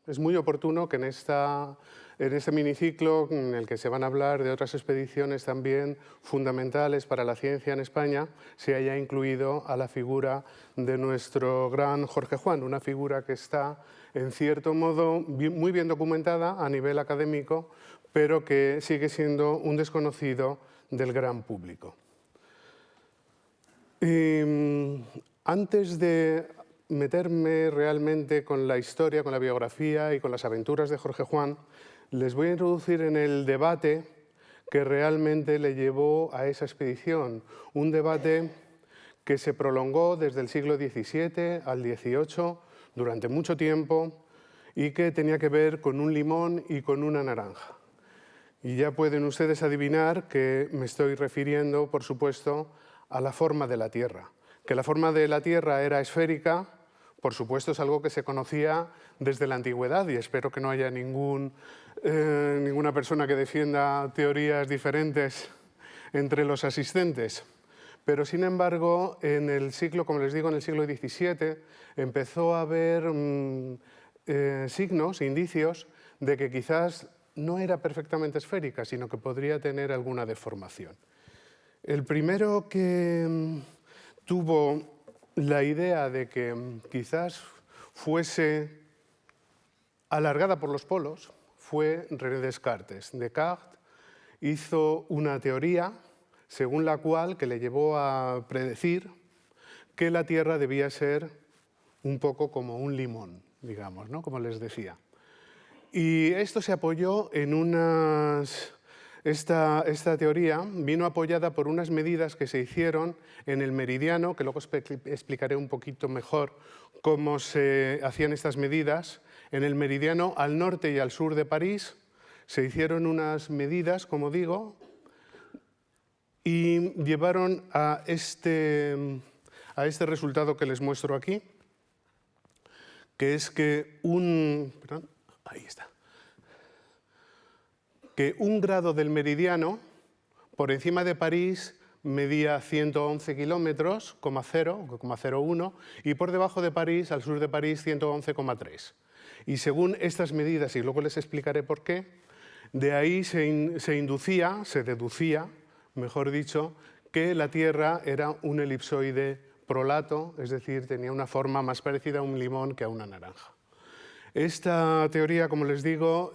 es muy oportuno que en este miniciclo, en el que se van a hablar de otras expediciones también fundamentales para la ciencia en España, se haya incluido a la figura de nuestro gran Jorge Juan, una figura que está, en cierto modo, muy bien documentada a nivel académico, pero que sigue siendo un desconocido del gran público. Antes de meterme realmente con la historia, con la biografía y con las aventuras de Jorge Juan, les voy a introducir en el debate que realmente le llevó a esa expedición. Un debate que se prolongó desde el siglo XVII al XVIII durante mucho tiempo y que tenía que ver con un limón y con una naranja. Y ya pueden ustedes adivinar que me estoy refiriendo, por supuesto, a la forma de la Tierra. Que la forma de la Tierra era esférica, por supuesto, es algo que se conocía desde la antigüedad y espero que no haya ninguna persona que defienda teorías diferentes entre los asistentes. Pero, sin embargo, en el siglo, como les digo, en el siglo XVII, empezó a haber signos, indicios, de que quizás no era perfectamente esférica, sino que podría tener alguna deformación. El primero que tuvo la idea de que quizás fuese alargada por los polos fue René Descartes. Descartes hizo una teoría según la cual que le llevó a predecir que la Tierra debía ser un poco como un limón, digamos, ¿no? Como les decía. Y esto se apoyó en Esta teoría vino apoyada por unas medidas que se hicieron en el meridiano, que luego explicaré un poquito mejor cómo se hacían estas medidas. En el meridiano al norte y al sur de París se hicieron unas medidas, como digo, y llevaron a este resultado que les muestro aquí, que es que que un grado del meridiano por encima de París medía 111 kilómetros, 0,01, y por debajo de París, al sur de París, 111,3. Y según estas medidas, y luego les explicaré por qué, de ahí se deducía, mejor dicho, que la Tierra era un elipsoide prolato, es decir, tenía una forma más parecida a un limón que a una naranja. Esta teoría, como les digo,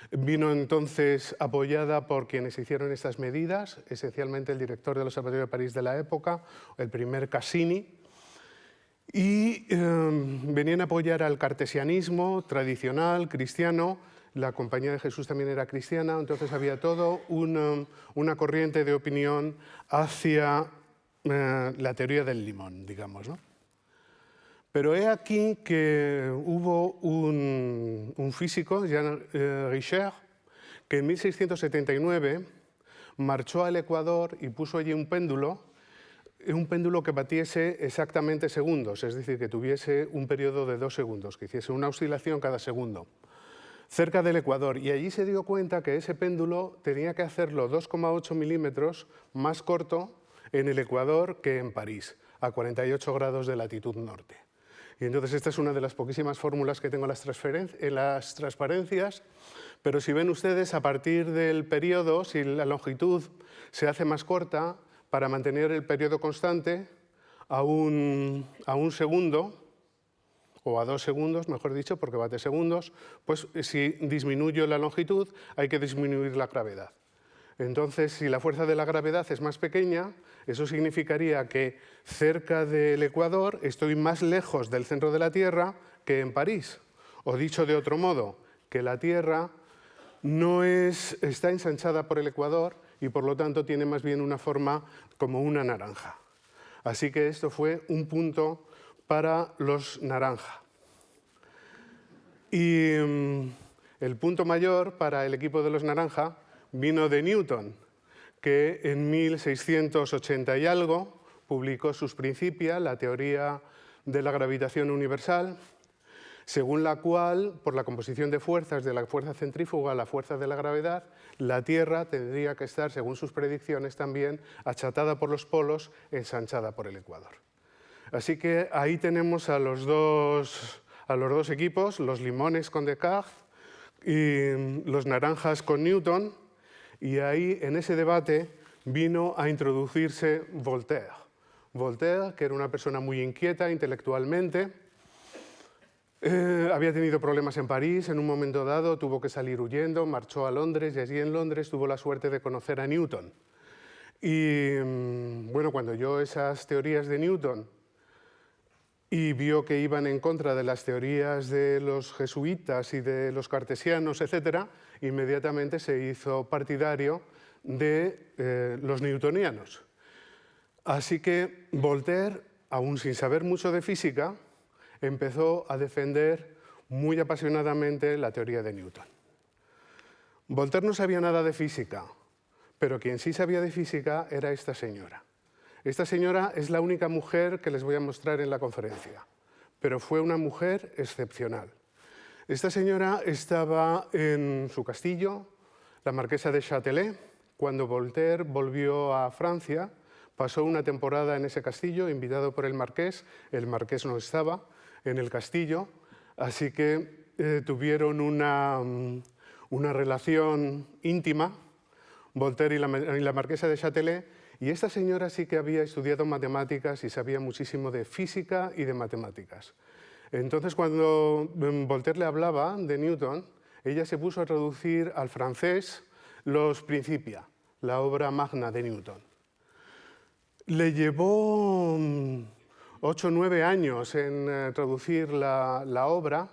vino entonces apoyada por quienes hicieron estas medidas, esencialmente el director del Observatorio de París de la época, el primer Cassini, y venían a apoyar al cartesianismo tradicional, cristiano. La Compañía de Jesús también era cristiana, entonces había todo una corriente de opinión hacia la teoría del limón, digamos, ¿no? Pero he aquí que hubo un físico, Jean Richer, que en 1679 marchó al Ecuador y puso allí un péndulo que batiese exactamente segundos, es decir, que tuviese un periodo de 2 segundos, que hiciese una oscilación cada segundo, cerca del Ecuador. Y allí se dio cuenta que ese péndulo tenía que hacerlo 2,8 milímetros más corto en el Ecuador que en París, a 48 grados de latitud norte. Y entonces esta es una de las poquísimas fórmulas que tengo en las transparencias, pero si ven ustedes, a partir del periodo, si la longitud se hace más corta, para mantener el periodo constante a un segundo, o a 2 segundos, mejor dicho, porque bate segundos, pues si disminuyo la longitud hay que disminuir la gravedad. Entonces, si la fuerza de la gravedad es más pequeña, eso significaría que cerca del Ecuador estoy más lejos del centro de la Tierra que en París. O dicho de otro modo, que la Tierra está ensanchada por el Ecuador y por lo tanto tiene más bien una forma como una naranja. Así que esto fue un punto para los naranja. Y el punto mayor para el equipo de los naranja vino de Newton, que en 1680 y algo publicó sus Principia, la teoría de la gravitación universal, según la cual, por la composición de fuerzas de la fuerza centrífuga a la fuerza de la gravedad, la Tierra tendría que estar, según sus predicciones también, achatada por los polos, ensanchada por el Ecuador. Así que ahí tenemos a los dos a los dos equipos, los limones con Descartes y los naranjas con Newton, y ahí en ese debate vino a introducirse Voltaire. Voltaire, que era una persona muy inquieta intelectualmente, había tenido problemas en París, en un momento dado tuvo que salir huyendo, marchó a Londres y allí en Londres tuvo la suerte de conocer a Newton. Y bueno, cuando oyó esas teorías de Newton y vio que iban en contra de las teorías de los jesuitas y de los cartesianos, etc., inmediatamente se hizo partidario de los newtonianos. Así que Voltaire, aún sin saber mucho de física, empezó a defender muy apasionadamente la teoría de Newton. Voltaire no sabía nada de física, pero quien sí sabía de física era esta señora. Esta señora es la única mujer que les voy a mostrar en la conferencia, pero fue una mujer excepcional. Esta señora estaba en su castillo, la marquesa de Châtelet, cuando Voltaire volvió a Francia. Pasó una temporada en ese castillo, invitado por el marqués no estaba en el castillo, así que tuvieron una relación íntima, Voltaire y la marquesa de Châtelet, y esta señora sí que había estudiado matemáticas y sabía muchísimo de física y de matemáticas. Entonces, cuando Voltaire le hablaba de Newton, ella se puso a traducir al francés los Principia, la obra magna de Newton. Le llevó 8 o 9 años en traducir la obra,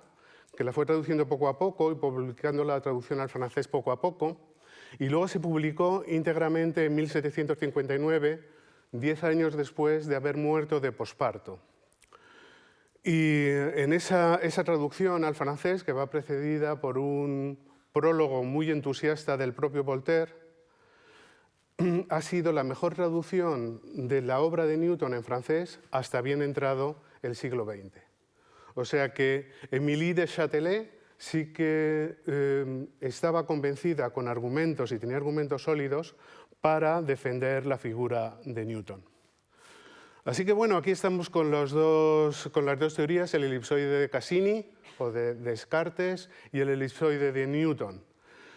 que la fue traduciendo poco a poco y publicando la traducción al francés poco a poco, y luego se publicó íntegramente en 1759, 10 años después de haber muerto de posparto. Y en esa traducción al francés, que va precedida por un prólogo muy entusiasta del propio Voltaire, ha sido la mejor traducción de la obra de Newton en francés hasta bien entrado el siglo XX. O sea que Émilie de Châtelet sí que estaba convencida con argumentos y tenía argumentos sólidos para defender la figura de Newton. Así que bueno, aquí estamos con las dos teorías, el elipsoide de Cassini o de Descartes y el elipsoide de Newton.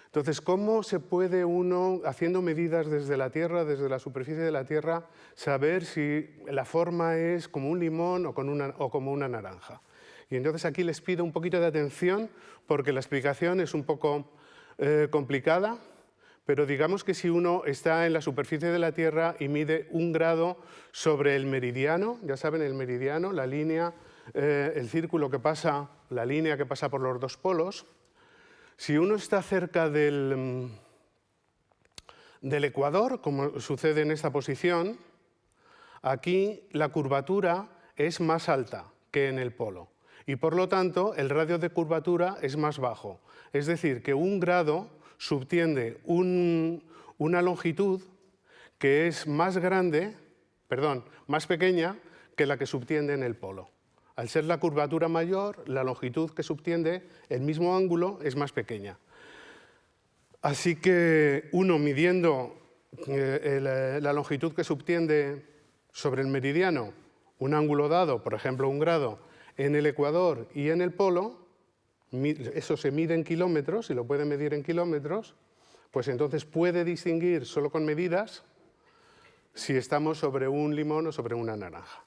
Entonces, ¿cómo se puede uno, haciendo medidas desde la Tierra, desde la superficie de la Tierra, saber si la forma es como un limón o como una naranja? Y entonces aquí les pido un poquito de atención porque la explicación es un poco complicada, pero digamos que si uno está en la superficie de la Tierra y mide 1 grado sobre el meridiano, ya saben, el meridiano, la línea, el círculo que pasa, la línea que pasa por los dos polos, si uno está cerca del ecuador, como sucede en esta posición, aquí la curvatura es más alta que en el polo y por lo tanto el radio de curvatura es más bajo. Es decir, que 1 grado subtiende una longitud que es más pequeña que la que subtiende en el polo. Al ser la curvatura mayor, la longitud que subtiende el mismo ángulo es más pequeña. Así que uno midiendo la longitud que subtiende sobre el meridiano un ángulo dado, por ejemplo 1 grado, en el ecuador y en el polo, eso se mide en kilómetros y lo puede medir en kilómetros, pues entonces puede distinguir solo con medidas si estamos sobre un limón o sobre una naranja.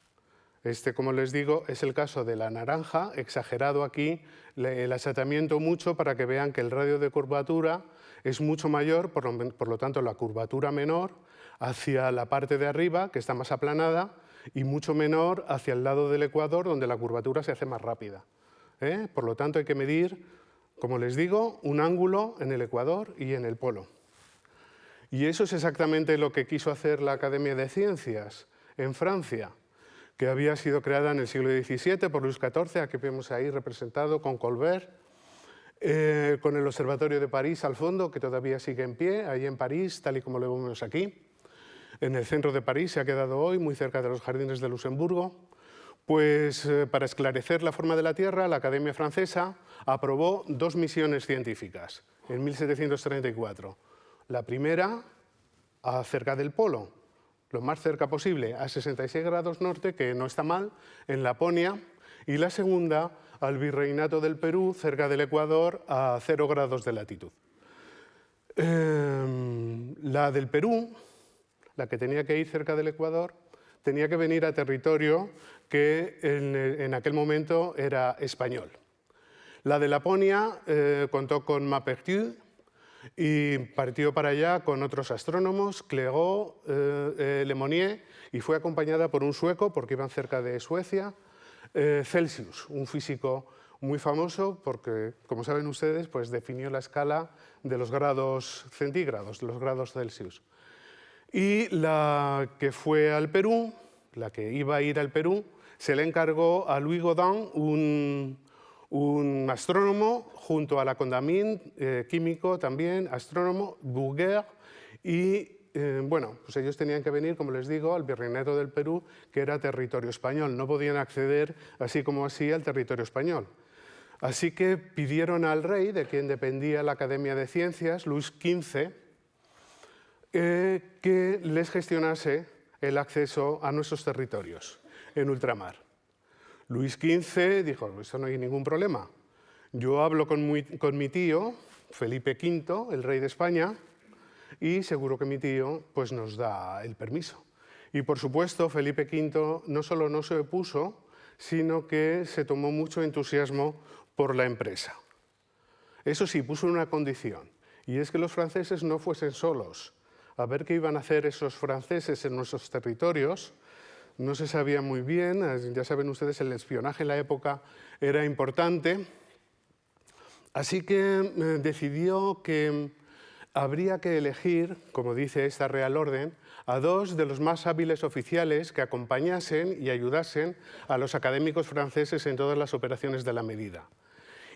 Este, como les digo, es el caso de la naranja, exagerado aquí el achatamiento mucho para que vean que el radio de curvatura es mucho mayor, por lo tanto la curvatura menor hacia la parte de arriba, que está más aplanada, y mucho menor hacia el lado del ecuador, donde la curvatura se hace más rápida. Por lo tanto hay que medir, como les digo, un ángulo en el ecuador y en el polo. Y eso es exactamente lo que quiso hacer la Academia de Ciencias en Francia, que había sido creada en el siglo XVII por Luis XIV, aquí vemos ahí representado con Colbert, con el Observatorio de París al fondo, que todavía sigue en pie, ahí en París, tal y como lo vemos aquí. En el centro de París se ha quedado hoy, muy cerca de los jardines de Luxemburgo. Pues para esclarecer la forma de la Tierra, la Academia Francesa aprobó 2 misiones científicas en 1734. La primera, cerca del polo, lo más cerca posible, a 66 grados norte, que no está mal, en Laponia, y la segunda al Virreinato del Perú, cerca del Ecuador, a 0 grados de latitud. La del Perú, la que tenía que ir cerca del Ecuador, tenía que venir a territorio que en aquel momento era español. La de Laponia contó con Maupertuis y partió para allá con otros astrónomos, Clergaud, Lemonnier, y fue acompañada por un sueco, porque iban cerca de Suecia, Celsius, un físico muy famoso porque, como saben ustedes, pues definió la escala de los grados centígrados, de los grados Celsius. Y la que fue al Perú, la que iba a ir al Perú, se le encargó a Louis Gaudin, un astrónomo, junto a la Condamine, químico también, astrónomo, Bouguer, y bueno, pues ellos tenían que venir, como les digo, al Virreinato del Perú, que era territorio español. No podían acceder así como así al territorio español. Así que pidieron al rey, de quien dependía la Academia de Ciencias, Luis XV, que les gestionase el acceso a nuestros territorios en ultramar. Luis XV dijo, eso no hay ningún problema. Yo hablo con mi tío, Felipe V, el rey de España, y seguro que mi tío pues, nos da el permiso. Y por supuesto, Felipe V no solo no se opuso, sino que se tomó mucho entusiasmo por la empresa. Eso sí, puso una condición, y es que los franceses no fuesen solos. A ver qué iban a hacer esos franceses en nuestros territorios. No se sabía muy bien, ya saben ustedes, el espionaje en la época era importante. Así que decidió que habría que elegir, como dice esta Real Orden, a 2 de los más hábiles oficiales que acompañasen y ayudasen a los académicos franceses en todas las operaciones de la medida.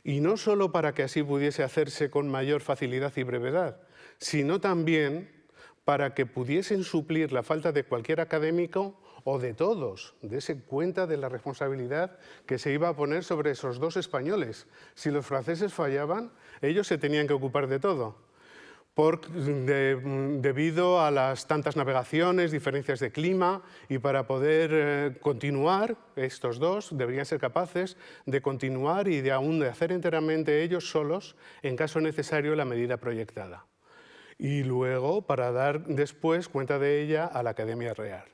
Y no solo para que así pudiese hacerse con mayor facilidad y brevedad, sino también para que pudiesen suplir la falta de cualquier académico o de todos, dése cuenta de la responsabilidad que se iba a poner sobre esos 2 españoles. Si los franceses fallaban, ellos se tenían que ocupar de todo. Debido a las tantas navegaciones, diferencias de clima, y para poder continuar, estos 2 deberían ser capaces de continuar y de aún de hacer enteramente ellos solos, en caso necesario, la medida proyectada. Y luego, para dar después cuenta de ella a la Academia Real.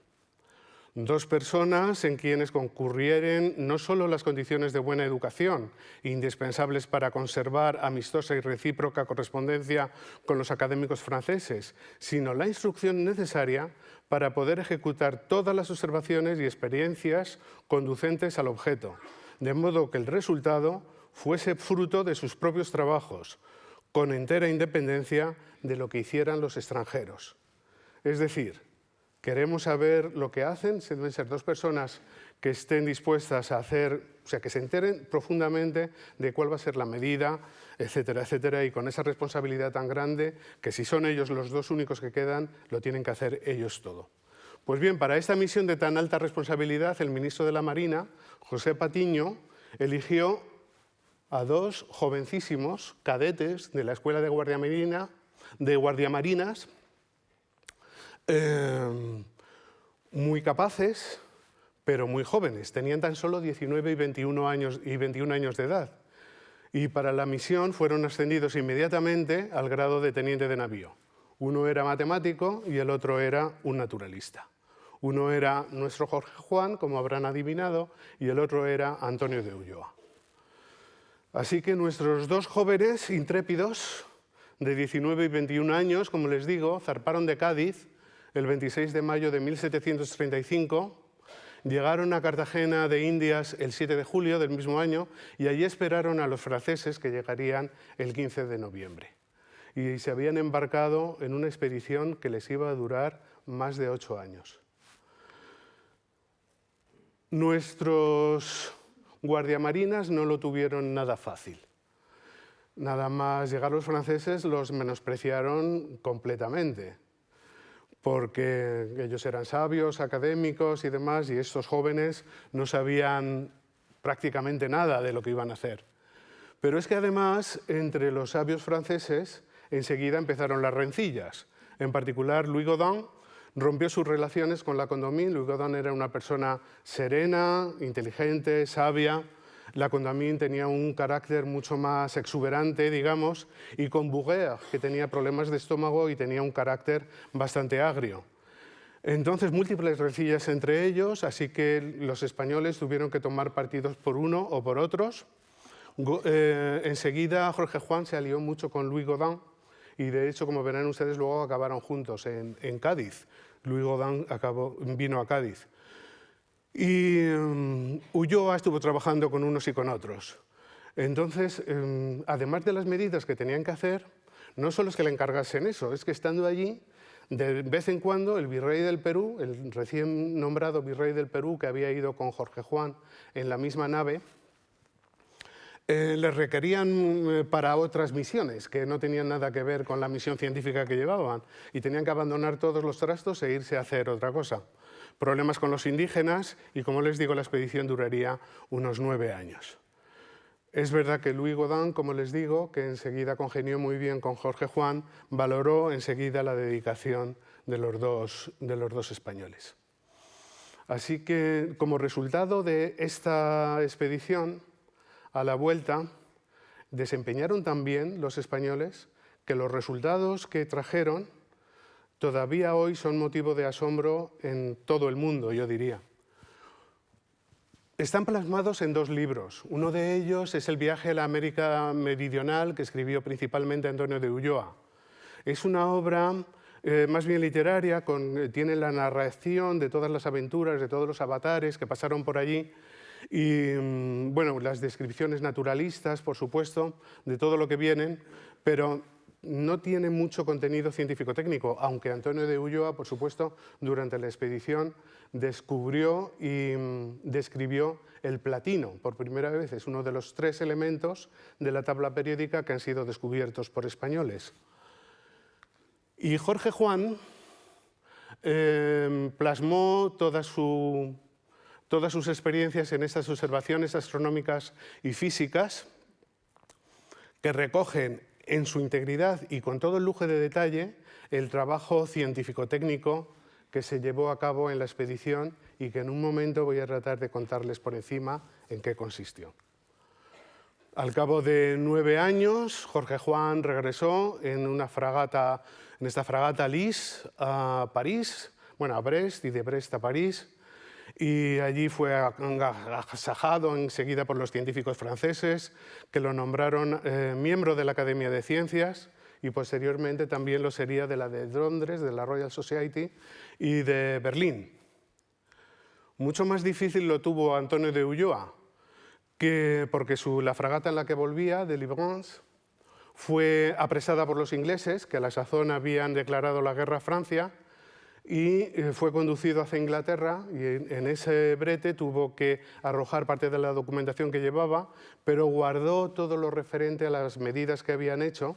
2 personas en quienes concurrieren no solo las condiciones de buena educación, indispensables para conservar amistosa y recíproca correspondencia con los académicos franceses, sino la instrucción necesaria para poder ejecutar todas las observaciones y experiencias conducentes al objeto, de modo que el resultado fuese fruto de sus propios trabajos, con entera independencia de lo que hicieran los extranjeros. Es decir, queremos saber lo que hacen, deben ser 2 personas que estén dispuestas a hacer, o sea, que se enteren profundamente de cuál va a ser la medida, etcétera, etcétera, y con esa responsabilidad tan grande que si son ellos los 2 únicos que quedan, lo tienen que hacer ellos todo. Pues bien, para esta misión de tan alta responsabilidad, el ministro de la Marina, José Patiño, eligió a 2 jovencísimos cadetes de la Escuela de Guardiamarinas, muy capaces, pero muy jóvenes. Tenían tan solo 19 y 21 años de edad. Y para la misión fueron ascendidos inmediatamente al grado de teniente de navío. Uno era matemático y el otro era un naturalista. Uno era nuestro Jorge Juan, como habrán adivinado, y el otro era Antonio de Ulloa. Así que nuestros 2 jóvenes intrépidos, de 19 y 21 años, como les digo, zarparon de Cádiz el 26 de mayo de 1735, llegaron a Cartagena de Indias el 7 de julio del mismo año y allí esperaron a los franceses que llegarían el 15 de noviembre. Y se habían embarcado en una expedición que les iba a durar más de 8 años. Nuestros guardiamarinas no lo tuvieron nada fácil. Nada más llegar los franceses los menospreciaron completamente, porque ellos eran sabios, académicos y demás, y estos jóvenes no sabían prácticamente nada de lo que iban a hacer. Pero es que además, entre los sabios franceses, enseguida empezaron las rencillas. En particular, Louis Gaudin rompió sus relaciones con la Condamine. Louis Gaudin era una persona serena, inteligente, sabia, La Condamine tenía un carácter mucho más exuberante, digamos, y con Bouguer, que tenía problemas de estómago y tenía un carácter bastante agrio. Entonces, múltiples rencillas entre ellos, así que los españoles tuvieron que tomar partidos por uno o por otros. Enseguida Jorge Juan se alió mucho con Louis Gaudin y, de hecho, como verán ustedes, luego acabaron juntos en Cádiz. Louis Gaudin vino a Cádiz. Y Ulloa estuvo trabajando con unos y con otros. Entonces, además de las medidas que tenían que hacer, no solo es que le encargasen eso, es que estando allí, de vez en cuando el virrey del Perú, el recién nombrado virrey del Perú, que había ido con Jorge Juan en la misma nave, les requerían para otras misiones que no tenían nada que ver con la misión científica que llevaban y tenían que abandonar todos los trastos e irse a hacer otra cosa. Problemas con los indígenas y, como les digo, la expedición duraría unos 9 años. Es verdad que Louis Gaudin, como les digo, que enseguida congenió muy bien con Jorge Juan, valoró enseguida la dedicación de los dos españoles. Así que, como resultado de esta expedición, a la vuelta, desempeñaron también los españoles que los resultados que trajeron todavía hoy son motivo de asombro en todo el mundo, yo diría. Están plasmados en 2 libros. Uno de ellos es El viaje a la América Meridional, que escribió principalmente Antonio de Ulloa. Es una obra más bien literaria, tiene la narración de todas las aventuras, de todos los avatares que pasaron por allí, y bueno, las descripciones naturalistas, por supuesto, de todo lo que vienen, pero no tiene mucho contenido científico-técnico, aunque Antonio de Ulloa, por supuesto, durante la expedición descubrió y describió el platino. Por primera vez es uno de los 3 elementos de la tabla periódica que han sido descubiertos por españoles. Y Jorge Juan plasmó todas sus experiencias en estas observaciones astronómicas y físicas que recogen en su integridad y con todo el lujo de detalle el trabajo científico-técnico que se llevó a cabo en la expedición y que en un momento voy a tratar de contarles por encima en qué consistió. Al cabo de 9 años, Jorge Juan regresó en esta fragata Lys a París, bueno, a Brest y de Brest a París, y allí fue agasajado enseguida por los científicos franceses que lo nombraron miembro de la Academia de Ciencias y posteriormente también lo sería de la de Londres, de la Royal Society y de Berlín. Mucho más difícil lo tuvo Antonio de Ulloa, porque la fragata en la que volvía, Delivrance, fue apresada por los ingleses, que a la sazón habían declarado la guerra a Francia, y fue conducido hacia Inglaterra, y en ese brete tuvo que arrojar parte de la documentación que llevaba, pero guardó todo lo referente a las medidas que habían hecho,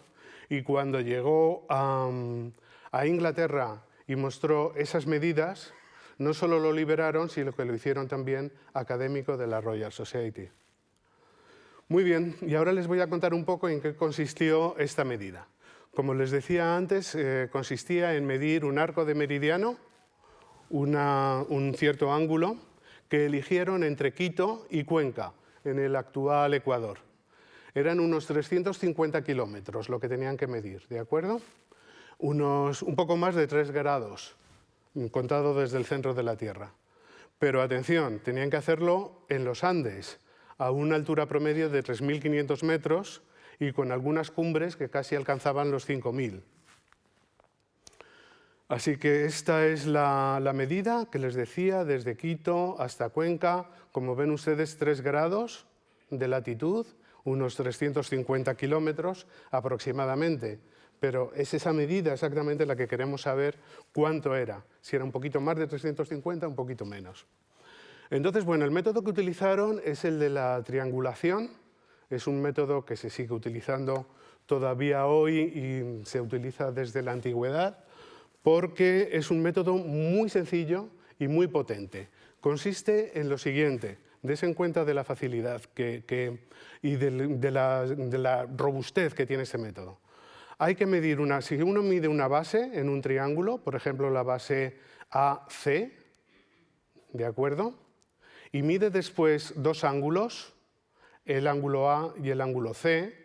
y cuando llegó a Inglaterra y mostró esas medidas, no solo lo liberaron, sino que lo hicieron también académico de la Royal Society. Muy bien, y ahora les voy a contar un poco en qué consistió esta medida. Como les decía antes, consistía en medir un arco de meridiano, un cierto ángulo, que eligieron entre Quito y Cuenca, en el actual Ecuador. Eran unos 350 kilómetros lo que tenían que medir, ¿de acuerdo? Un poco más de 3 grados, contado desde el centro de la Tierra. Pero atención, tenían que hacerlo en los Andes, a una altura promedio de 3.500 metros, y con algunas cumbres que casi alcanzaban los 5.000. Así que esta es la medida que les decía, desde Quito hasta Cuenca, como ven ustedes, 3 grados de latitud, unos 350 kilómetros aproximadamente. Pero es esa medida exactamente la que queremos saber cuánto era, si era un poquito más de 350 o un poquito menos. Entonces, bueno, el método que utilizaron es el de la triangulación. Es un método que se sigue utilizando todavía hoy y se utiliza desde la antigüedad porque es un método muy sencillo y muy potente. Consiste en lo siguiente: desen cuenta de la facilidad y de la robustez que tiene este método. Hay que medir si uno mide una base en un triángulo, por ejemplo la base AC, ¿de acuerdo? Y mide después 2 ángulos, el ángulo A y el ángulo C.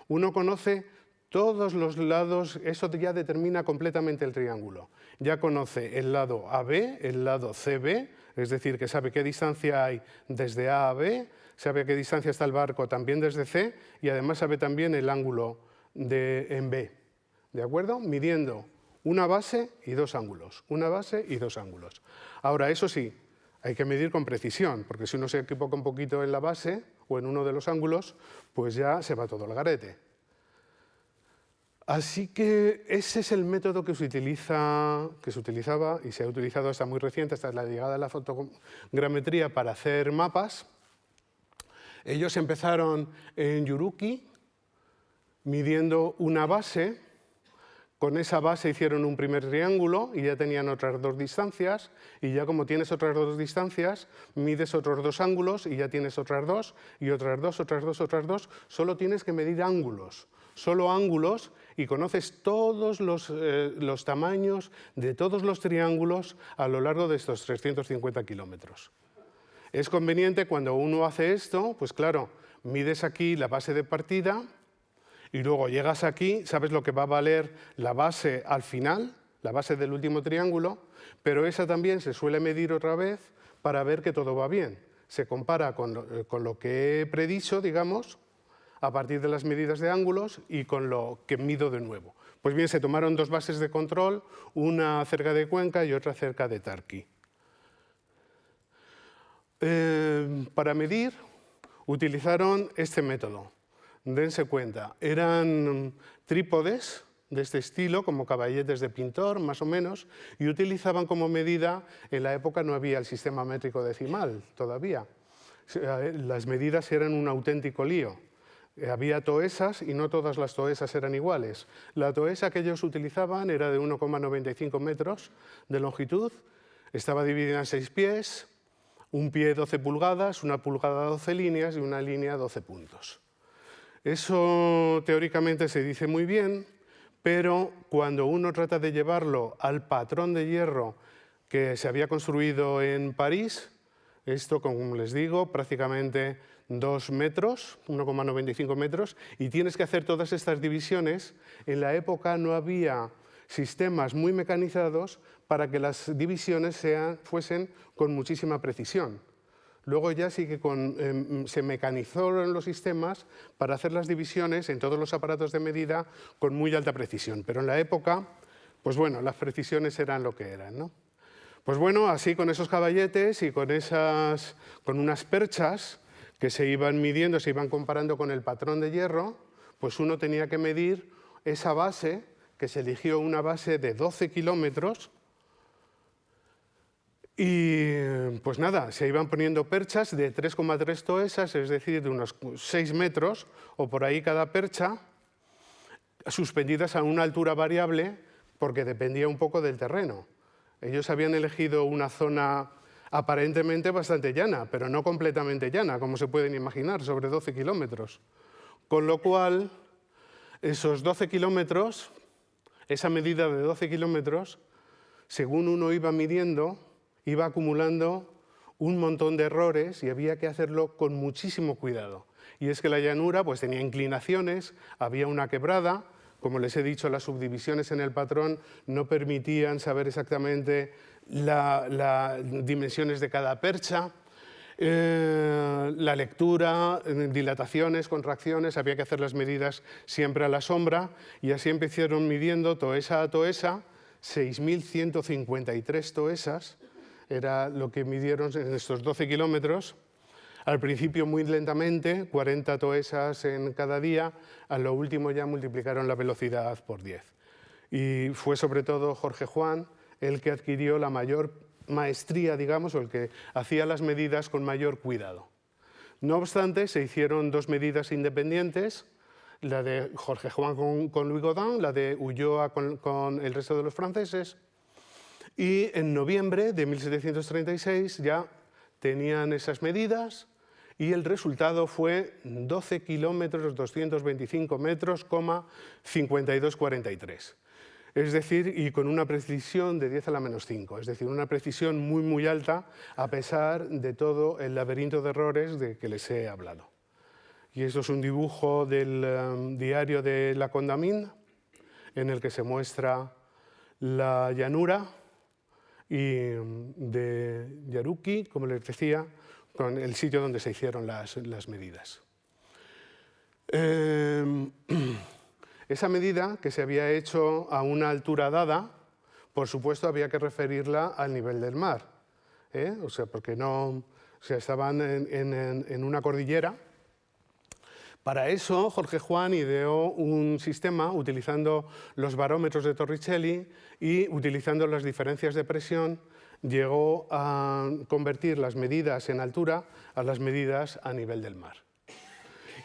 Uno conoce todos los lados, eso ya determina completamente el triángulo. Ya conoce el lado AB, el lado CB, es decir, que sabe qué distancia hay desde A a B, sabe a qué distancia está el barco también desde C y además sabe también el ángulo en B. ¿De acuerdo? Midiendo una base y dos ángulos. Una base y dos ángulos. Ahora, eso sí, hay que medir con precisión, porque si uno se equivoca un poquito en la base o en uno de los ángulos, pues ya se va todo al garete. Así que ese es el método que se utilizaba y se ha utilizado hasta muy reciente, hasta la llegada de la fotogrametría para hacer mapas. Ellos empezaron en Yuruki midiendo una base. Con esa base hicieron un primer triángulo y ya tenían otras dos distancias, y ya como tienes otras dos distancias, mides otros dos ángulos y ya tienes otras dos, y otras dos, otras dos, otras dos. Solo tienes que medir ángulos, solo ángulos, y conoces todos los tamaños de todos los triángulos a lo largo de estos 350 kilómetros. Es conveniente cuando uno hace esto, pues claro, mides aquí la base de partida, y luego llegas aquí, sabes lo que va a valer la base al final, la base del último triángulo, pero esa también se suele medir otra vez para ver que todo va bien. Se compara con lo que he predicho, digamos, a partir de las medidas de ángulos y con lo que mido de nuevo. Pues bien, se tomaron dos bases de control, una cerca de Cuenca y otra cerca de Tarqui. Para medir, utilizaron este método. Dense cuenta, eran trípodes de este estilo, como caballetes de pintor, más o menos, y utilizaban como medida, en la época no había el sistema métrico decimal todavía. Las medidas eran un auténtico lío. Había toesas y no todas las toesas eran iguales. La toesa que ellos utilizaban era de 1,95 metros de longitud, estaba dividida en 6 pies, un pie 12 pulgadas, una pulgada 12 líneas y una línea 12 puntos. Eso teóricamente se dice muy bien, pero cuando uno trata de llevarlo al patrón de hierro que se había construido en París, esto, como les digo, prácticamente 2 metros, 1,95 metros, y tienes que hacer todas estas divisiones. En la época no había sistemas muy mecanizados para que las divisiones fuesen con muchísima precisión. Luego ya sí que se mecanizaron los sistemas para hacer las divisiones en todos los aparatos de medida con muy alta precisión. Pero en la época, pues bueno, las precisiones eran lo que eran, ¿no? Pues bueno, así con esos caballetes y con unas perchas que se iban midiendo, se iban comparando con el patrón de hierro, pues uno tenía que medir esa base, que se eligió una base de 12 kilómetros, y pues nada, se iban poniendo perchas de 3,3 toesas, es decir, de unos 6 metros, o por ahí cada percha, suspendidas a una altura variable, porque dependía un poco del terreno. Ellos habían elegido una zona aparentemente bastante llana, pero no completamente llana, como se pueden imaginar, sobre 12 kilómetros. Con lo cual, esos 12 kilómetros, esa medida de 12 kilómetros, según uno iba midiendo, iba acumulando un montón de errores y había que hacerlo con muchísimo cuidado. Y es que la llanura pues, tenía inclinaciones, había una quebrada, como les he dicho, las subdivisiones en el patrón no permitían saber exactamente las dimensiones de cada percha, la lectura, dilataciones, contracciones, había que hacer las medidas siempre a la sombra y así empezaron midiendo toesa a toesa, 6.153 toesas, era lo que midieron en estos 12 kilómetros. Al principio muy lentamente, 40 toesas en cada día, a lo último ya multiplicaron la velocidad por 10. Y fue sobre todo Jorge Juan el que adquirió la mayor maestría, digamos, o el que hacía las medidas con mayor cuidado. No obstante, se hicieron dos medidas independientes, la de Jorge Juan con Louis Gaudin, la de Ulloa con el resto de los franceses, y en noviembre de 1736 ya tenían esas medidas y el resultado fue 12 kilómetros, 225 metros, 5243. Es decir, y con una precisión de 10 a la menos 5, es decir, una precisión muy, muy alta, a pesar de todo el laberinto de errores de que les he hablado. Y esto es un dibujo del diario de la Condamine, en el que se muestra la llanura y de Yaruki, como les decía, con el sitio donde se hicieron las medidas. Esa medida, que se había hecho a una altura dada, por supuesto había que referirla al nivel del mar, o sea, porque no, estaban en una cordillera. Para eso, Jorge Juan ideó un sistema utilizando los barómetros de Torricelli y utilizando las diferencias de presión, llegó a convertir las medidas en altura a las medidas a nivel del mar.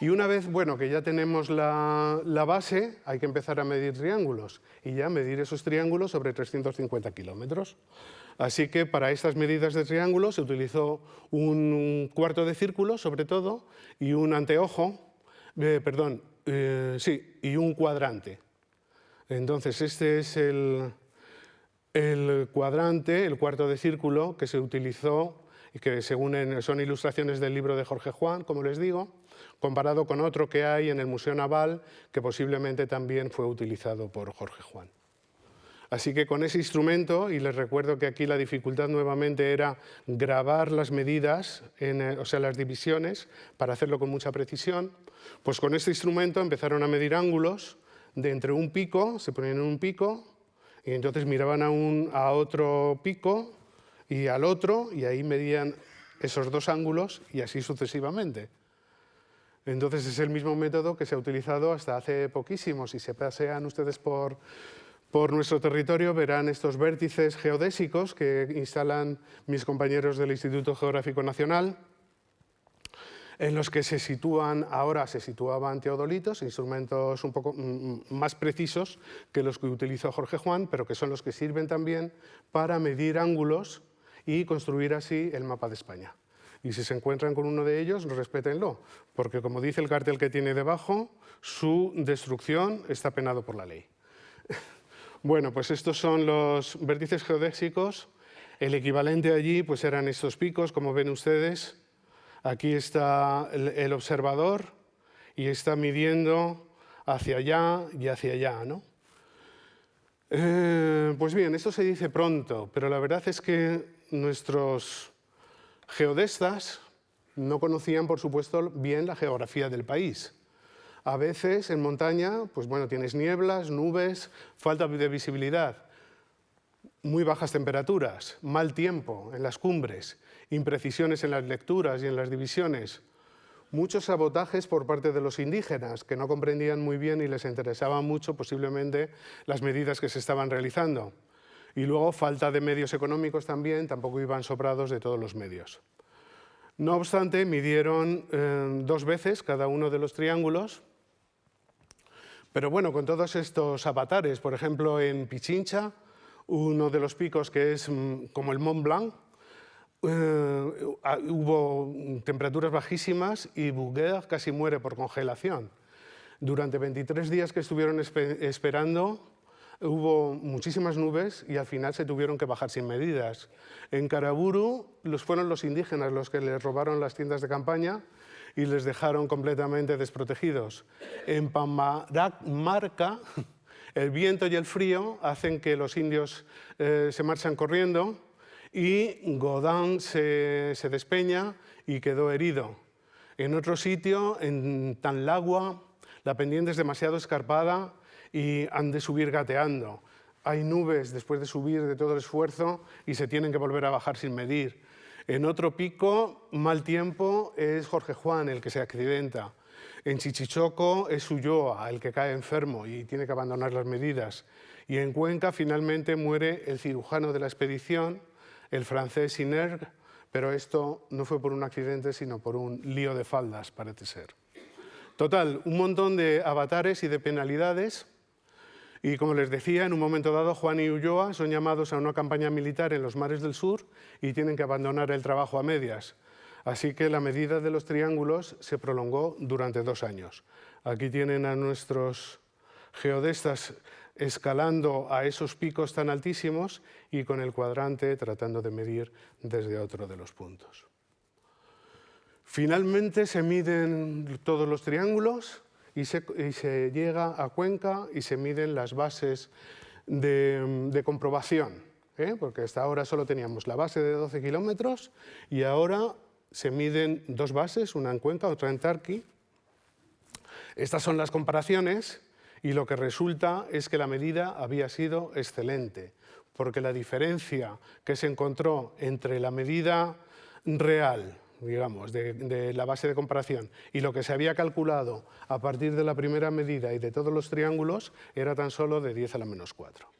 Y una vez que ya tenemos la base, hay que empezar a medir triángulos y ya medir esos triángulos sobre 350 kilómetros. Así que para estas medidas de triángulos se utilizó un cuarto de círculo, sobre todo, y un anteojo, y un cuadrante. Entonces, este es el cuadrante, el cuarto de círculo que se utilizó y que según son ilustraciones del libro de Jorge Juan, como les digo, comparado con otro que hay en el Museo Naval que posiblemente también fue utilizado por Jorge Juan. Así que con ese instrumento, y les recuerdo que aquí la dificultad nuevamente era grabar las medidas, o sea, las divisiones, para hacerlo con mucha precisión, pues con este instrumento empezaron a medir ángulos de entre un pico, se ponían en un pico, y entonces miraban a otro pico y al otro, y ahí medían esos dos ángulos y así sucesivamente. Entonces es el mismo método que se ha utilizado hasta hace poquísimo. Si se pasean ustedes por nuestro territorio verán estos vértices geodésicos que instalan mis compañeros del Instituto Geográfico Nacional, en los que se situaban teodolitos, instrumentos un poco más precisos que los que utilizó Jorge Juan, pero que son los que sirven también para medir ángulos y construir así el mapa de España. Y si se encuentran con uno de ellos, respétenlo, porque como dice el cartel que tiene debajo, su destrucción está penado por la ley. Bueno, pues estos son los vértices geodésicos. El equivalente allí pues eran estos picos, como ven ustedes. Aquí está el observador y está midiendo hacia allá y hacia allá, ¿no? Pues bien, esto se dice pronto, pero la verdad es que nuestros geodestas no conocían, por supuesto, bien la geografía del país. A veces en montaña, pues bueno, tienes nieblas, nubes, falta de visibilidad, muy bajas temperaturas, mal tiempo en las cumbres, imprecisiones en las lecturas y en las divisiones, muchos sabotajes por parte de los indígenas que no comprendían muy bien y les interesaban mucho posiblemente las medidas que se estaban realizando. Y luego falta de medios económicos también, tampoco iban sobrados de todos los medios. No obstante, midieron 2 veces cada uno de los triángulos. Pero bueno, con todos estos avatares, por ejemplo, en Pichincha, uno de los picos que es como el Mont Blanc, hubo temperaturas bajísimas y Bouguer casi muere por congelación. Durante 23 días que estuvieron esperando, hubo muchísimas nubes y al final se tuvieron que bajar sin medidas. En Caraburu fueron los indígenas los que les robaron las tiendas de campaña y les dejaron completamente desprotegidos. En Pamaramarca, el viento y el frío hacen que los indios se marchan corriendo y Godán se despeña y quedó herido. En otro sitio, en Tanlagua, la pendiente es demasiado escarpada y han de subir gateando. Hay nubes después de subir de todo el esfuerzo y se tienen que volver a bajar sin medir. En otro pico, mal tiempo, es Jorge Juan el que se accidenta. En Chichichoco es Ulloa el que cae enfermo y tiene que abandonar las medidas. Y en Cuenca finalmente muere el cirujano de la expedición, el francés Sinergue, pero esto no fue por un accidente, sino por un lío de faldas, parece ser. Total, un montón de avatares y de penalidades. Y como les decía, en un momento dado Juan y Ulloa son llamados a una campaña militar en los mares del sur y tienen que abandonar el trabajo a medias. Así que la medida de los triángulos se prolongó durante 2 años. Aquí tienen a nuestros geodestas escalando a esos picos tan altísimos y con el cuadrante tratando de medir desde otro de los puntos. Finalmente se miden todos los triángulos y se llega a Cuenca y se miden las bases de comprobación, porque hasta ahora solo teníamos la base de 12 kilómetros y ahora se miden dos bases, una en Cuenca, otra en Tarqui. Estas son las comparaciones y lo que resulta es que la medida había sido excelente, porque la diferencia que se encontró entre la medida real, digamos, de la base de comparación y lo que se había calculado a partir de la primera medida y de todos los triángulos era tan solo de 10 a la menos 4.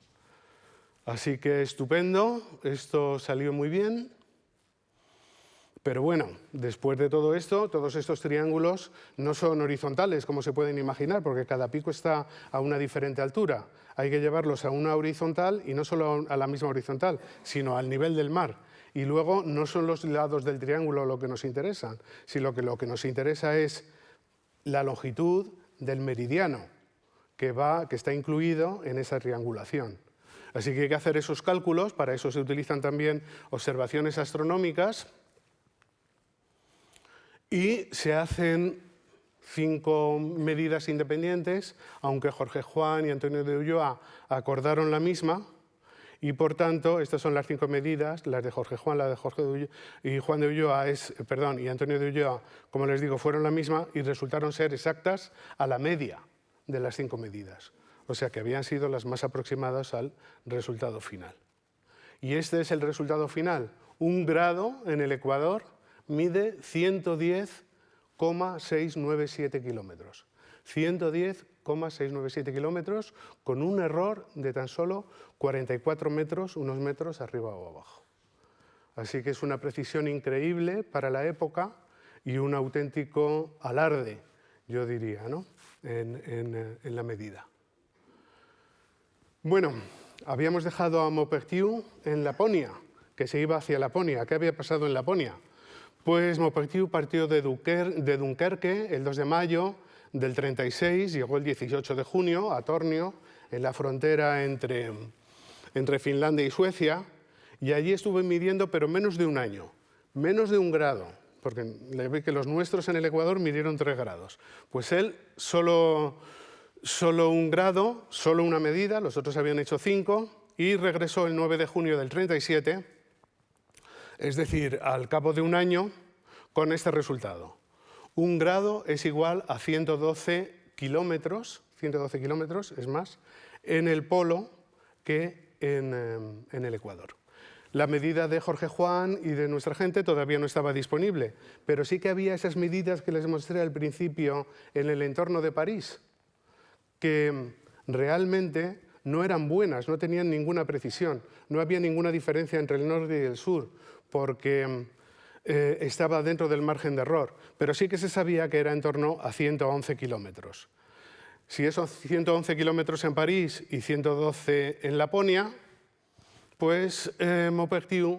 Así que estupendo, esto salió muy bien. Pero bueno, después de todo esto, todos estos triángulos no son horizontales, como se pueden imaginar, porque cada pico está a una diferente altura. Hay que llevarlos a una horizontal y no solo a la misma horizontal, sino al nivel del mar. Y luego no son los lados del triángulo lo que nos interesan, sino que lo que nos interesa es la longitud del meridiano que está incluido en esa triangulación. Así que hay que hacer esos cálculos, para eso se utilizan también observaciones astronómicas y se hacen 5 medidas independientes, aunque Jorge Juan y Antonio de Ulloa acordaron la misma. Y por tanto, estas son las 5 medidas, las de Jorge Juan, la de Jorge de Ulloa, y Juan de Ulloa y Antonio de Ulloa, como les digo, fueron la misma y resultaron ser exactas a la media de las 5 medidas. O sea que habían sido las más aproximadas al resultado final. Y este es el resultado final. 1 grado en el Ecuador mide 110,697 kilómetros. 110,697 kilómetros con un error de tan solo 44 metros, unos metros arriba o abajo. Así que es una precisión increíble para la época y un auténtico alarde, yo diría, ¿no? en la medida. Bueno, habíamos dejado a Maupertuis en Laponia, que se iba hacia Laponia. ¿Qué había pasado en Laponia? Pues Maupertuis partió de Dunkerque el 2 de mayo del 36, llegó el 18 de junio a Tornio, en la frontera entre Finlandia y Suecia, y allí estuve midiendo, pero menos de un año, menos de 1 grado, porque le ve que los nuestros en el Ecuador midieron 3 grados. Pues él solo 1 grado, solo una medida, los otros habían hecho 5, y regresó el 9 de junio del 37, es decir, al cabo de un año, con este resultado. 1 grado es igual a 112 kilómetros, es más, en el polo que en el Ecuador. La medida de Jorge Juan y de nuestra gente todavía no estaba disponible, pero sí que había esas medidas que les mostré al principio en el entorno de París, que realmente no eran buenas, no tenían ninguna precisión, no había ninguna diferencia entre el norte y el sur, porque estaba dentro del margen de error, pero sí que se sabía que era en torno a 111 kilómetros. Si esos 111 kilómetros en París y 112 en Laponia, pues Maupertuis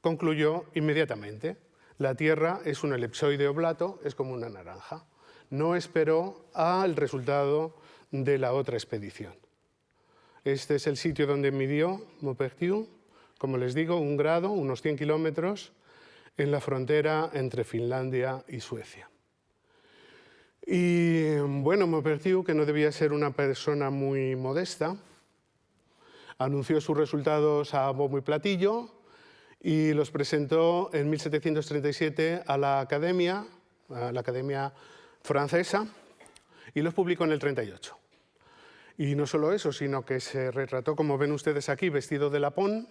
concluyó inmediatamente: la Tierra es un elipsoide oblato, es como una naranja. No esperó al resultado de la otra expedición. Este es el sitio donde midió Maupertuis, como les digo, 1 grado, unos 100 kilómetros, en la frontera entre Finlandia y Suecia. Y bueno, Maupertuis, que no debía ser una persona muy modesta, anunció sus resultados a bombo y platillo y los presentó en 1737 a la Academia Francesa, y los publicó en el 38. Y no solo eso, sino que se retrató, como ven ustedes aquí, vestido de lapón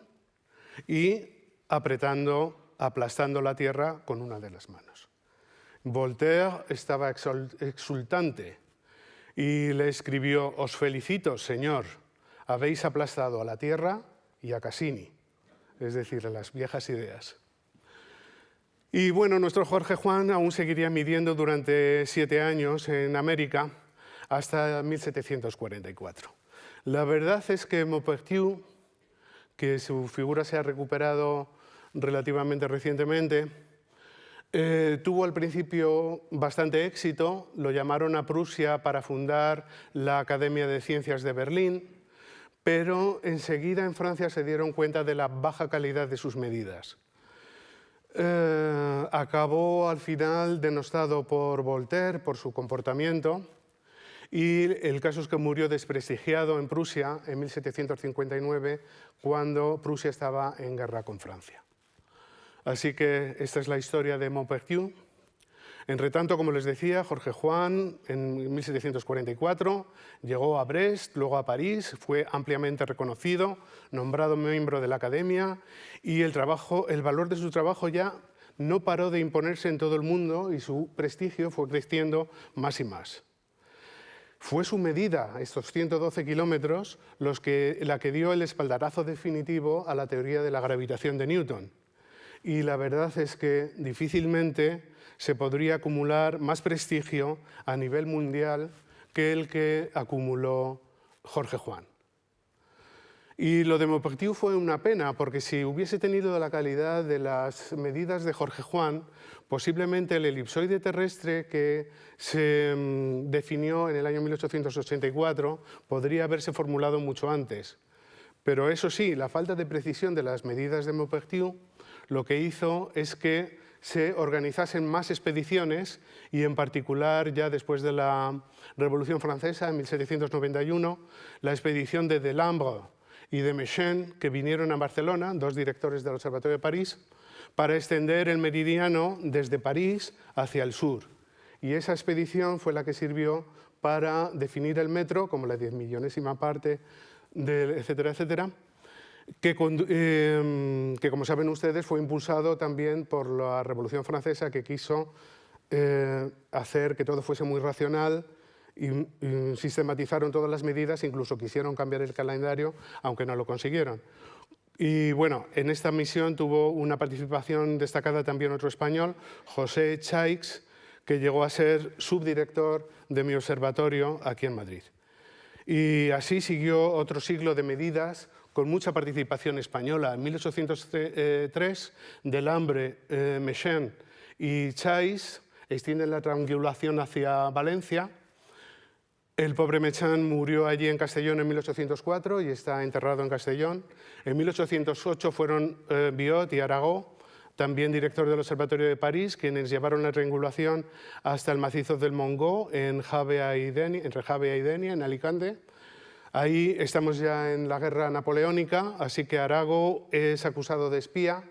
y aplastando la tierra con una de las manos. Voltaire estaba exultante y le escribió: «Os felicito, señor, habéis aplastado a la tierra y a Cassini», es decir, a las viejas ideas. Y bueno, nuestro Jorge Juan aún seguiría midiendo durante 7 años en América, hasta 1744. La verdad es que Maupertuis, que su figura se ha recuperado relativamente recientemente, tuvo al principio bastante éxito. Lo llamaron a Prusia para fundar la Academia de Ciencias de Berlín, pero enseguida en Francia se dieron cuenta de la baja calidad de sus medidas. Acabó al final denostado por Voltaire por su comportamiento, y el caso es que murió desprestigiado en Prusia en 1759, cuando Prusia estaba en guerra con Francia. Así que esta es la historia de Maupertuis. Entre tanto, como les decía, Jorge Juan en 1744 llegó a Brest, luego a París, fue ampliamente reconocido, nombrado miembro de la Academia, y el valor de su trabajo ya no paró de imponerse en todo el mundo y su prestigio fue creciendo más y más. Fue su medida, estos 112 kilómetros, la que dio el espaldarazo definitivo a la teoría de la gravitación de Newton. Y la verdad es que difícilmente se podría acumular más prestigio a nivel mundial que el que acumuló Jorge Juan. Y lo de Maupertuis fue una pena, porque si hubiese tenido la calidad de las medidas de Jorge Juan, posiblemente el elipsoide terrestre que se definió en el año 1884 podría haberse formulado mucho antes. Pero eso sí, la falta de precisión de las medidas de Maupertuis lo que hizo es que se organizasen más expediciones, y en particular ya después de la Revolución Francesa en 1791, la expedición de Delambre y de Méchain, que vinieron a Barcelona, dos directores del Observatorio de París, para extender el meridiano desde París hacia el sur. Y esa expedición fue la que sirvió para definir el metro como la 10.000.000ª parte, etcétera, etcétera, que como saben ustedes fue impulsado también por la Revolución Francesa, que quiso hacer que todo fuese muy racional, y sistematizaron todas las medidas, incluso quisieron cambiar el calendario, aunque no lo consiguieron. Y bueno, en esta misión tuvo una participación destacada también otro español, José Chaix, que llegó a ser subdirector de mi observatorio aquí en Madrid. Y así siguió otro siglo de medidas con mucha participación española. En 1803, Delambre, Méchain y Chaix extienden la triangulación hacia Valencia. El pobre Méchain murió allí en Castellón en 1804 y está enterrado en Castellón. En 1808 fueron Biot y Arago, también director del Observatorio de París, quienes llevaron la triangulación hasta el macizo del Montgó, entre Javea y Denia, en Alicante. Ahí estamos ya en la guerra napoleónica, así que Arago es acusado de espía,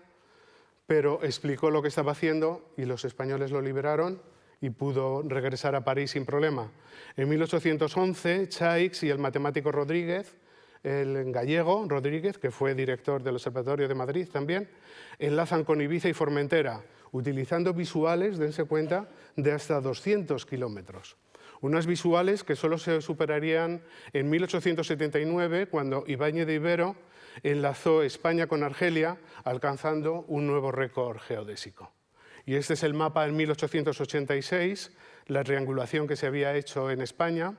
pero explicó lo que estaba haciendo y los españoles lo liberaron y pudo regresar a París sin problema. En 1811, Chaix y el matemático Rodríguez, el gallego Rodríguez, que fue director del Observatorio de Madrid también, enlazan con Ibiza y Formentera, utilizando visuales, dense cuenta, de hasta 200 kilómetros. Unas visuales que solo se superarían en 1879, cuando Ibáñez de Ibero enlazó España con Argelia, alcanzando un nuevo récord geodésico. Y este es el mapa en 1886, la triangulación que se había hecho en España.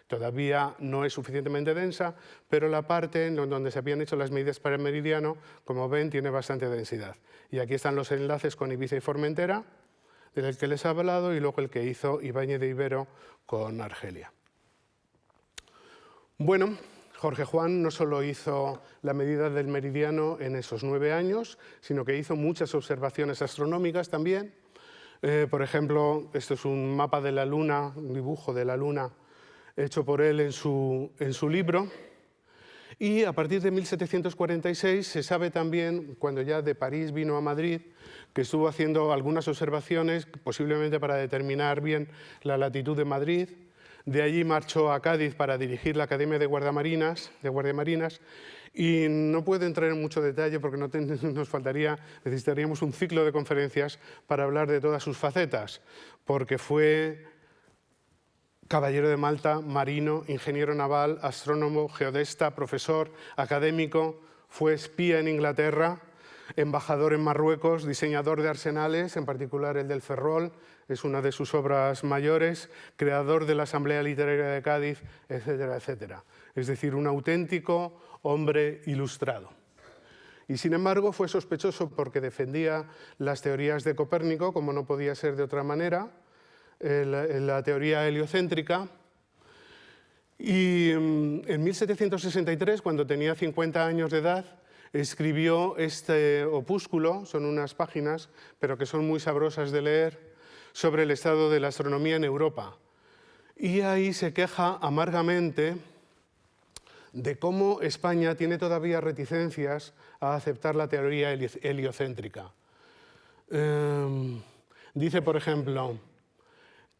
Todavía no es suficientemente densa, pero la parte en donde se habían hecho las medidas para el meridiano, como ven, tiene bastante densidad. Y aquí están los enlaces con Ibiza y Formentera, del que les he hablado, y luego el que hizo Ibáñez de Ibero con Argelia. Bueno, Jorge Juan no solo hizo la medida del meridiano en esos 9 años, sino que hizo muchas observaciones astronómicas también. Por ejemplo, esto es un mapa de la Luna, un dibujo de la Luna hecho por él en su libro. Y a partir de 1746 se sabe también, cuando ya de París vino a Madrid, que estuvo haciendo algunas observaciones, posiblemente para determinar bien la latitud de Madrid. De allí marchó a Cádiz para dirigir la Academia de Guardiamarinas, y no puedo entrar en mucho detalle porque necesitaríamos un ciclo de conferencias para hablar de todas sus facetas, porque fue caballero de Malta, marino, ingeniero naval, astrónomo, geodesta, profesor, académico, fue espía en Inglaterra, embajador en Marruecos, diseñador de arsenales, en particular el del Ferrol, es una de sus obras mayores, creador de la Asamblea Literaria de Cádiz, etcétera, etcétera. Es decir, un auténtico hombre ilustrado. Y sin embargo fue sospechoso porque defendía las teorías de Copérnico, como no podía ser de otra manera, la teoría heliocéntrica, y en 1763, cuando tenía 50 años de edad, escribió este opúsculo, son unas páginas, pero que son muy sabrosas de leer, sobre el estado de la astronomía en Europa. Y ahí se queja amargamente de cómo España tiene todavía reticencias a aceptar la teoría heliocéntrica. Dice, por ejemplo,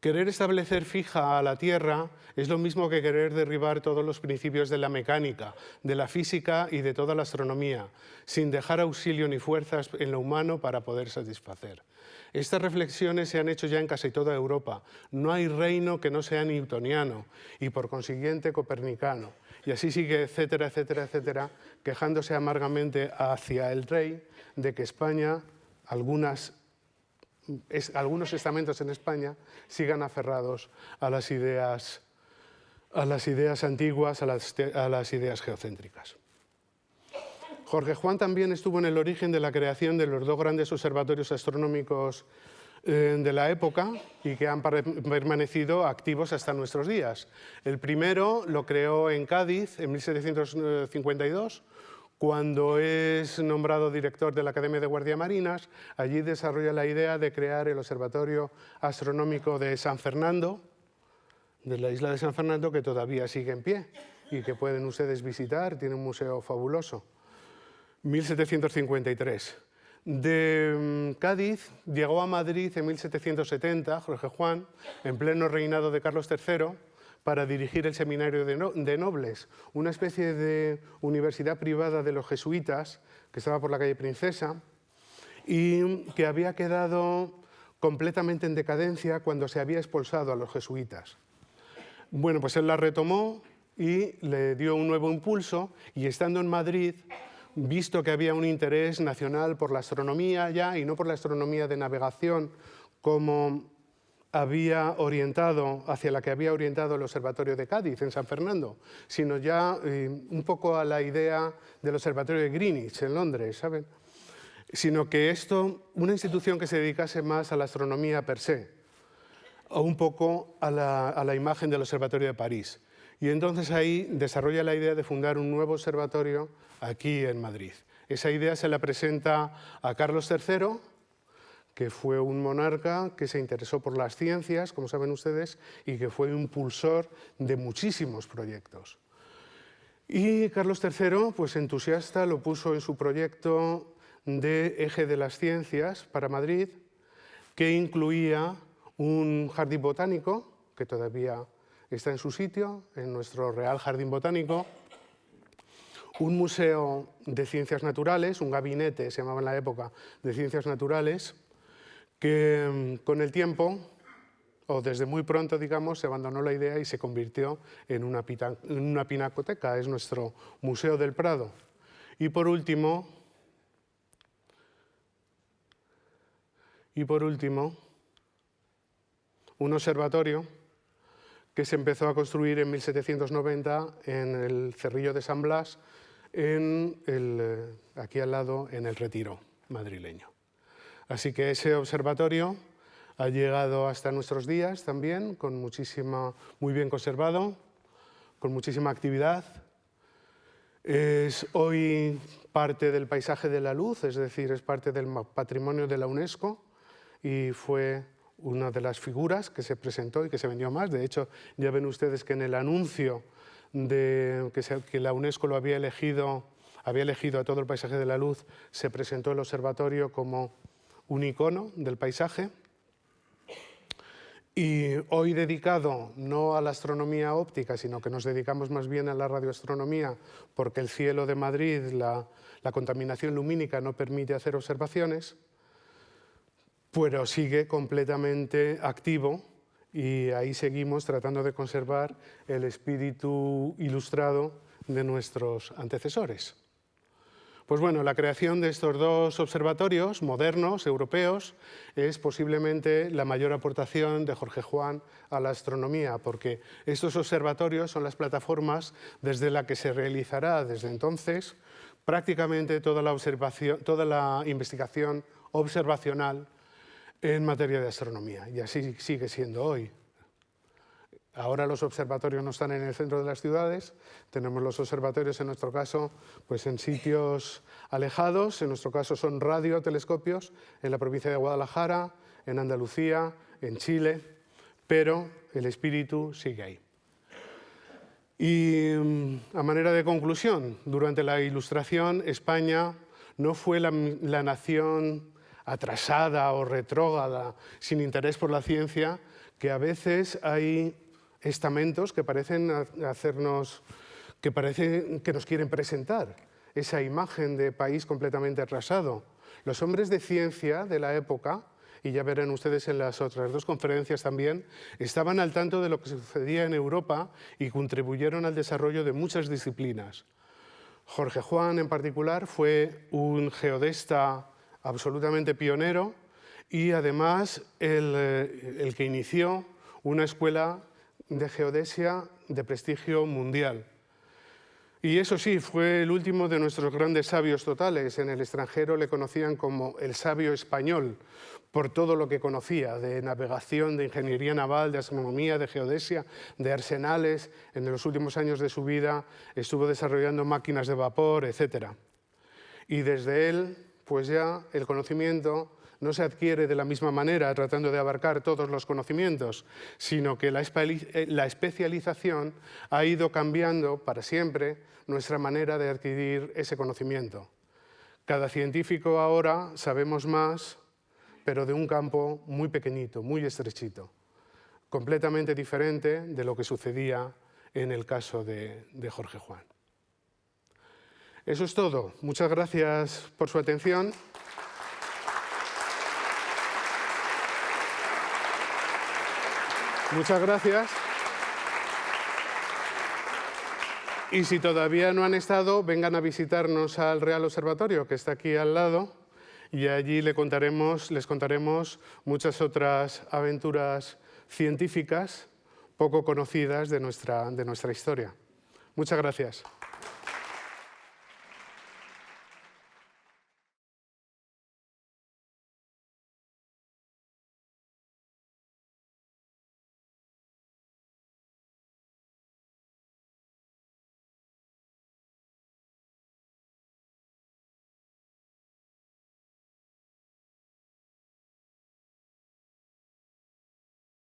querer establecer fija a la Tierra es lo mismo que querer derribar todos los principios de la mecánica, de la física y de toda la astronomía, sin dejar auxilio ni fuerzas en lo humano para poder satisfacer. Estas reflexiones se han hecho ya en casi toda Europa. No hay reino que no sea newtoniano y por consiguiente copernicano. Y así sigue, etcétera, etcétera, etcétera, quejándose amargamente hacia el rey de que España, algunos estamentos en España, sigan aferrados a las ideas antiguas, a las ideas geocéntricas. Jorge Juan también estuvo en el origen de la creación de los dos grandes observatorios astronómicos de la época y que han permanecido activos hasta nuestros días. El primero lo creó en Cádiz en 1752, cuando es nombrado director de la Academia de Guardiamarinas. Allí desarrolla la idea de crear el Observatorio Astronómico de San Fernando, de la isla de San Fernando, que todavía sigue en pie y que pueden ustedes visitar, tiene un museo fabuloso. 1753. De Cádiz llegó a Madrid en 1770, Jorge Juan, en pleno reinado de Carlos III, para dirigir el Seminario de Nobles, una especie de universidad privada de los jesuitas que estaba por la calle Princesa y que había quedado completamente en decadencia cuando se había expulsado a los jesuitas. Bueno, pues él la retomó y le dio un nuevo impulso y estando en Madrid, visto que había un interés nacional por la astronomía ya y no por la astronomía de navegación como había orientado, hacia la que había orientado el Observatorio de Cádiz en San Fernando, sino ya un poco a la idea del Observatorio de Greenwich en Londres, ¿saben? Sino que esto, una institución que se dedicase más a la astronomía per se, o un poco a la imagen del Observatorio de París. Y entonces ahí desarrolla la idea de fundar un nuevo observatorio aquí en Madrid. Esa idea se la presenta a Carlos III, que fue un monarca que se interesó por las ciencias, como saben ustedes, y que fue impulsor de muchísimos proyectos. Y Carlos III, pues entusiasta, lo puso en su proyecto de eje de las ciencias para Madrid, que incluía un jardín botánico, que todavía está en su sitio, en nuestro Real Jardín Botánico, un museo de ciencias naturales, un gabinete, se llamaba en la época, de ciencias naturales, que con el tiempo, o desde muy pronto, digamos, se abandonó la idea y se convirtió en una pinacoteca, es nuestro Museo del Prado. Y por último, un observatorio que se empezó a construir en 1790 en el Cerrillo de San Blas, aquí al lado, en el Retiro madrileño. Así que ese observatorio ha llegado hasta nuestros días también, muy bien conservado, con muchísima actividad. Es hoy parte del paisaje de la luz, es decir, es parte del patrimonio de la UNESCO y fue una de las figuras que se presentó y que se vendió más. De hecho, ya ven ustedes que en el anuncio que la UNESCO lo había elegido a todo el paisaje de la luz, se presentó el observatorio como un icono del paisaje. Y hoy dedicado no a la astronomía óptica, sino que nos dedicamos más bien a la radioastronomía, porque el cielo de Madrid, la contaminación lumínica no permite hacer observaciones, pero sigue completamente activo y ahí seguimos tratando de conservar el espíritu ilustrado de nuestros antecesores. Pues bueno, la creación de estos dos observatorios modernos, europeos, es posiblemente la mayor aportación de Jorge Juan a la astronomía, porque estos observatorios son las plataformas desde las que se realizará desde entonces prácticamente toda la investigación observacional en materia de astronomía, y así sigue siendo hoy. Ahora los observatorios no están en el centro de las ciudades, tenemos los observatorios en nuestro caso pues en sitios alejados, en nuestro caso son radiotelescopios en la provincia de Guadalajara, en Andalucía, en Chile, pero el espíritu sigue ahí. Y a manera de conclusión, durante la Ilustración España no fue la nación atrasada o retrógrada, sin interés por la ciencia, que a veces hay estamentos que parecen que nos quieren presentar esa imagen de país completamente atrasado. Los hombres de ciencia de la época, y ya verán ustedes en las otras dos conferencias también, estaban al tanto de lo que sucedía en Europa y contribuyeron al desarrollo de muchas disciplinas. Jorge Juan, en particular, fue un geodesta absolutamente pionero y además el que inició una escuela de geodesia de prestigio mundial. Y eso sí, fue el último de nuestros grandes sabios totales. En el extranjero le conocían como el sabio español, por todo lo que conocía de navegación, de ingeniería naval, de astronomía, de geodesia, de arsenales. En los últimos años de su vida estuvo desarrollando máquinas de vapor, etc. Y desde él, pues ya el conocimiento no se adquiere de la misma manera tratando de abarcar todos los conocimientos, sino que la especialización ha ido cambiando para siempre nuestra manera de adquirir ese conocimiento. Cada científico ahora sabemos más, pero de un campo muy pequeñito, muy estrechito, completamente diferente de lo que sucedía en el caso de Jorge Juan. Eso es todo. Muchas gracias por su atención. Muchas gracias. Y si todavía no han estado, vengan a visitarnos al Real Observatorio, que está aquí al lado, y allí les contaremos muchas otras aventuras científicas poco conocidas de nuestra historia. Muchas gracias.